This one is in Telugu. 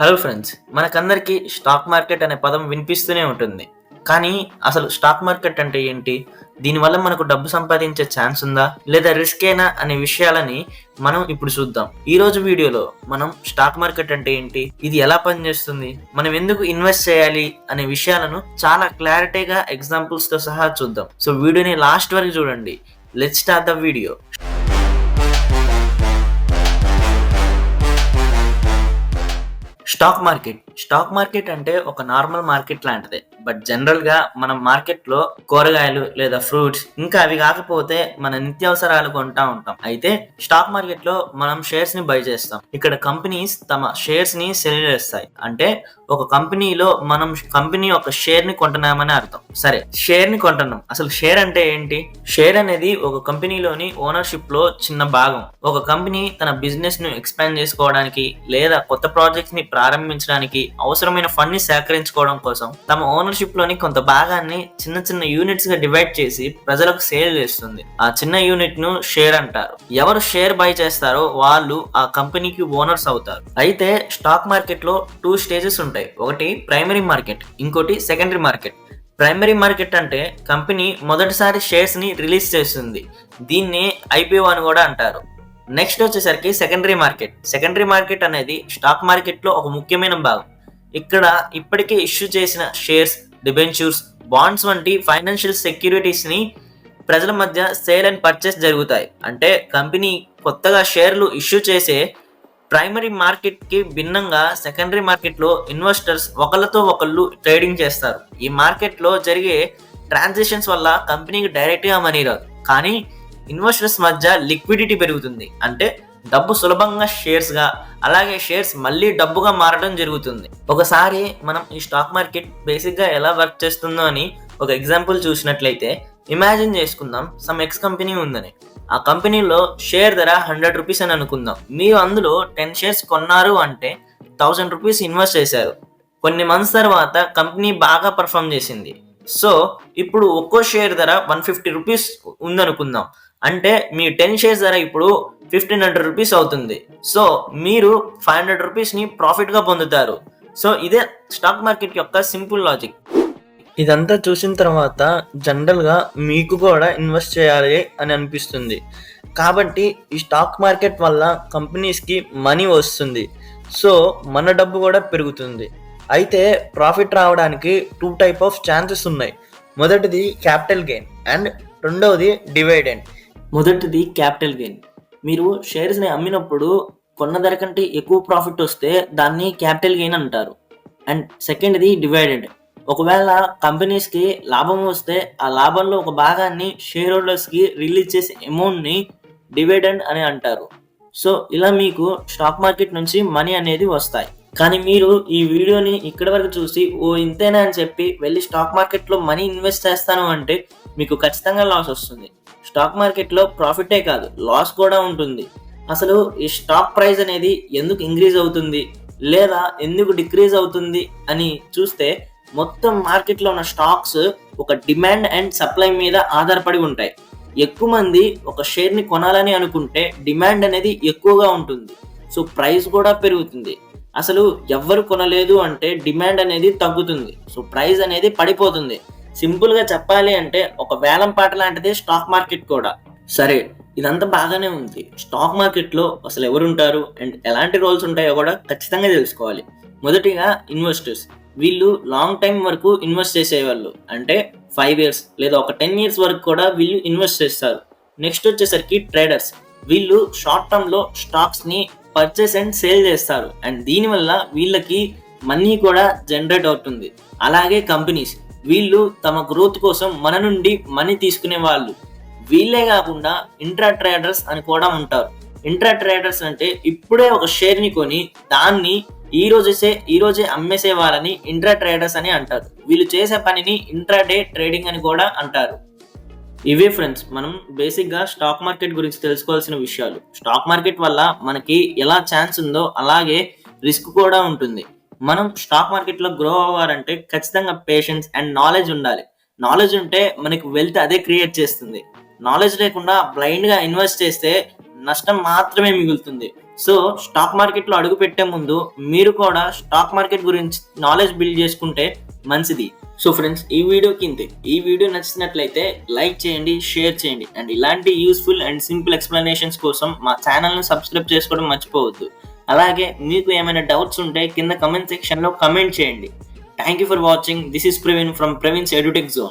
హలో ఫ్రెండ్స్, మనకందరికీ స్టాక్ మార్కెట్ అనే పదం వినిపిస్తూనే ఉంటుంది. కానీ అసలు స్టాక్ మార్కెట్ అంటే ఏంటి? దీనివల్ల మనకు డబ్బు సంపాదించే ఛాన్స్ ఉందా? లేదా రిస్కేనా అనే విషయాలని మనం ఇప్పుడు చూద్దాం. ఈరోజు వీడియోలో మనం స్టాక్ మార్కెట్ అంటే ఏంటి? ఇది ఎలా పనిచేస్తుంది? మనం ఎందుకు ఇన్వెస్ట్ చేయాలి అనే విషయాలను చాలా క్లారిటీగా ఎగ్జాంపుల్స్తో సహా చూద్దాం. సో వీడియోని లాస్ట్ వరకు చూడండి. Let's start the video. Stock market అంటే ఒక నార్మల్ మార్కెట్ లాంటిదే. బట్ జనరల్ గా మనం మార్కెట్ లో కూరగాయలు లేదా ఫ్రూట్స్ ఇంకా అవి కాకపోతే మన నిత్యావసరాలు కొంటా ఉంటాం. అయితే స్టాక్ మార్కెట్ లో మనం షేర్స్ ని బై చేస్తాం. ఇక్కడ కంపెనీస్ తమ షేర్స్ ని సెల్ చేస్తాయి. అంటే ఒక కంపెనీలో మనం కంపెనీ ఒక షేర్ ని కొంటున్నామని అర్థం. సరే, షేర్ ని కొంటున్నాం. అసలు షేర్ అంటే ఏంటి? షేర్ అనేది ఒక కంపెనీలోని ఓనర్షిప్ లో చిన్న భాగం. ఒక కంపెనీ తన బిజినెస్ ను ఎక్స్పాండ్ చేసుకోవడానికి లేదా కొత్త ప్రాజెక్ట్స్ ని ప్రారంభించడానికి అవసరమైన ఫండ్ ని సేకరించుకోవడం కోసం తమ ఓనర్షిప్ లోని కొంత భాగాన్ని చిన్న చిన్న యూనిట్స్ గా డివైడ్ చేసి ప్రజలకు సేల్ చేస్తుంది. ఆ చిన్న యూనిట్ ను షేర్ అంటారు. ఎవరు షేర్ బై చేస్తారో వాళ్ళు ఆ కంపెనీకి ఓనర్స్ అవుతారు. అయితే స్టాక్ మార్కెట్ లో 2 స్టేజెస్ ఉంటాయి. ఒకటి ప్రైమరీ మార్కెట్, ఇంకోటి సెకండరీ మార్కెట్. ప్రైమరీ మార్కెట్ అంటే కంపెనీ మొదటిసారి షేర్స్ ని రిలీజ్ చేస్తుంది. దీన్ని ఐపీఓ అని కూడా అంటారు. నెక్స్ట్ వచ్చేసరికి సెకండరీ మార్కెట్ అనేది స్టాక్ మార్కెట్ లో ఒక ముఖ్యమైన భాగం. ఇక్కడ ఇప్పటికే ఇష్యూ చేసిన షేర్స్, డిబెంచర్స్, బాండ్స్ వంటి ఫైనాన్షియల్ సెక్యూరిటీస్ ని ప్రజల మధ్య సేల్ అండ్ పర్చేస్ జరుగుతాయి. అంటే కంపెనీ కొత్తగా షేర్లు ఇష్యూ చేసే ప్రైమరీ మార్కెట్ కి భిన్నంగా సెకండరీ మార్కెట్ లో ఇన్వెస్టర్స్ ఒకళ్ళతో ఒకళ్ళు ట్రేడింగ్ చేస్తారు. ఈ మార్కెట్ లో జరిగే ట్రాన్సాక్షన్స్ వల్ల కంపెనీకి డైరెక్ట్ గా మనీ రాదు, కానీ ఇన్వెస్టర్స్ మధ్య లిక్విడిటీ పెరుగుతుంది. అంటే డబ్బు సులభంగా షేర్స్ గా, అలాగే షేర్స్ మళ్ళీ డబ్బుగా మారడం జరుగుతుంది. ఒకసారి మనం ఈ స్టాక్ మార్కెట్ బేసిక్ గా ఎలా వర్క్ చేస్తుందో అని ఒక ఎగ్జాంపుల్ చూసినట్లయితే ఇమాజిన్ చేసుకుందాం. సమ్ ఎక్స్ కంపెనీ ఉందని. ఆ కంపెనీలో షేర్ ధర 100 రూపీస్ అని అనుకుందాం. మీరు అందులో 10 షేర్స్ కొన్నారు అంటే 1000 రూపీస్ ఇన్వెస్ట్ చేశారు. కొన్ని మంత్స్ తర్వాత కంపెనీ బాగా పర్ఫామ్ చేసింది. సో ఇప్పుడు ఒక్కో షేర్ ధర 150 రూపీస్ ఉందనుకుందాం. అంటే మీ 10 షేర్స్ ధర ఇప్పుడు 1500 రూపీస్ అవుతుంది. సో మీరు 500 రూపీస్ ని ప్రాఫిట్ గా పొందుతారు. సో ఇదే స్టాక్ మార్కెట్ యొక్క సింపుల్ లాజిక్. ఇదంతా చూసిన తర్వాత జనరల్ గా మీకు కూడా ఇన్వెస్ట్ చేయాలి అని అనిపిస్తుంది. కాబట్టి ఈ స్టాక్ మార్కెట్ వల్ల కంపెనీస్ కి మనీ వస్తుంది. సో మన డబ్బు కూడా పెరుగుతుంది. అయితే ప్రాఫిట్ రావడానికి 2 టైప్ ఆఫ్ ఛాన్సెస్ ఉన్నాయి. మొదటిది క్యాపిటల్ గెయిన్ అండ్ రెండవది డివిడెండ్. మొదటిది క్యాపిటల్ గెయిన్. మీరు షేర్స్ ని అమ్మినప్పుడు కొన్న ధర కంటే ఎక్కువ ప్రాఫిట్ వస్తే దాన్ని క్యాపిటల్ గెయిన్ అంటారు. అండ్ సెకండ్ది డివిడెండ్. ఒకవేళ కంపెనీస్ కి లాభం వస్తే ఆ లాభంలో ఒక భాగాన్ని షేర్ హోల్డర్స్ కి రిలీజ్ చేసే అమౌంట్ ని డివిడెండ్ అని అంటారు. సో ఇలా మీకు స్టాక్ మార్కెట్ నుంచి మనీ అనేది వస్తాయి. కానీ మీరు ఈ వీడియోని ఇక్కడి వరకు చూసి ఇంతేనా అని చెప్పి వెళ్ళి స్టాక్ మార్కెట్ లో మనీ ఇన్వెస్ట్ చేస్తాను అంటే మీకు ఖచ్చితంగా లాస్ వస్తుంది. స్టాక్ మార్కెట్ లో ప్రాఫిటే కాదు, లాస్ కూడా ఉంటుంది. అసలు ఈ స్టాక్ ప్రైస్ అనేది ఎందుకు ఇంక్రీజ్ అవుతుంది లేదా ఎందుకు డిక్రీజ్ అవుతుంది అని చూస్తే మొత్తం మార్కెట్లో ఉన్న స్టాక్స్ ఒక డిమాండ్ అండ్ సప్లై మీద ఆధారపడి ఉంటాయి. ఎక్కువ మంది ఒక షేర్ ని కొనాలని అనుకుంటే డిమాండ్ అనేది ఎక్కువగా ఉంటుంది. సో ప్రైస్ కూడా పెరుగుతుంది. అసలు ఎవ్వరు కొనలేదు అంటే డిమాండ్ అనేది తగ్గుతుంది. సో ప్రైస్ అనేది పడిపోతుంది. సింపుల్ గా చెప్పాలి అంటే ఒక వేలం పాట లాంటిదే స్టాక్ మార్కెట్ కూడా. సరే, ఇదంతా బాగానే ఉంది. స్టాక్ మార్కెట్ లో అసలు ఎవరు ఉంటారు అండ్ ఎలాంటి రోల్స్ ఉంటాయో కూడా ఖచ్చితంగా తెలుసుకోవాలి. మొదటిగా ఇన్వెస్టర్స్. వీళ్ళు లాంగ్ టైం వరకు ఇన్వెస్ట్ చేసేవాళ్ళు. అంటే 5 ఇయర్స్ లేదా ఒక 10 ఇయర్స్ వరకు కూడా వీళ్ళు ఇన్వెస్ట్ చేస్తారు. నెక్స్ట్ వచ్చేసరికి ట్రేడర్స్. వీళ్ళు షార్ట్ టర్మ్ లో స్టాక్స్ ని పర్చేస్ అండ్ సేల్ చేస్తారు. అండ్ దీనివల్ల వీళ్ళకి మనీ కూడా జనరేట్ అవుతుంది. అలాగే కంపెనీస్. వీళ్ళు తమ గ్రోత్ కోసం మన నుండి మనీ తీసుకునే వాళ్ళు. వీళ్ళే కాకుండా ఇంట్రా ట్రేడర్స్ అని కూడా ఉంటారు. ఇంట్రా ట్రేడర్స్ అంటే ఇప్పుడే ఒక షేర్ ని కొని దాన్ని ఈ రోజే అమ్మేసే వాళ్ళని ఇంట్రా ట్రేడర్స్ అని అంటారు. వీళ్ళు చేసే పనిని ఇంట్రాడే ట్రేడింగ్ అని కూడా అంటారు. ఇవే ఫ్రెండ్స్, మనం బేసిక్ గా స్టాక్ మార్కెట్ గురించి తెలుసుకోవాల్సిన విషయాలు. స్టాక్ మార్కెట్ వల్ల మనకి ఎలా ఛాన్స్ ఉందో అలాగే రిస్క్ కూడా ఉంటుంది. మనం స్టాక్ మార్కెట్ లో గ్రో అవ్వాలంటే ఖచ్చితంగా పేషెన్స్ అండ్ నాలెడ్జ్ ఉండాలి. నాలెడ్జ్ ఉంటే మనకి వెల్త్ అదే క్రియేట్ చేస్తుంది. నాలెడ్జ్ లేకుండా బ్లైండ్ గా ఇన్వెస్ట్ చేస్తే నష్టం మాత్రమే మిగులుతుంది. సో స్టాక్ మార్కెట్లో అడుగు పెట్టే ముందు మీరు కూడా స్టాక్ మార్కెట్ గురించి నాలెడ్జ్ బిల్డ్ చేసుకుంటే మంచిది. సో ఫ్రెండ్స్, ఈ వీడియోకి ఇంతే. ఈ వీడియో నచ్చినట్లయితే లైక్ చేయండి, షేర్ చేయండి, అండ్ ఇలాంటి యూస్ఫుల్ అండ్ సింపుల్ ఎక్స్ప్లెనేషన్స్ కోసం మా ఛానల్ని సబ్స్క్రైబ్ చేసుకోవడం మర్చిపోవద్దు. అలాగే మీకు ఏమైనా డౌట్స్ ఉంటే కింద కమెంట్ సెక్షన్లో కమెంట్ చేయండి. Thank you for watching. This is Praveen from Praveen's edutech zone.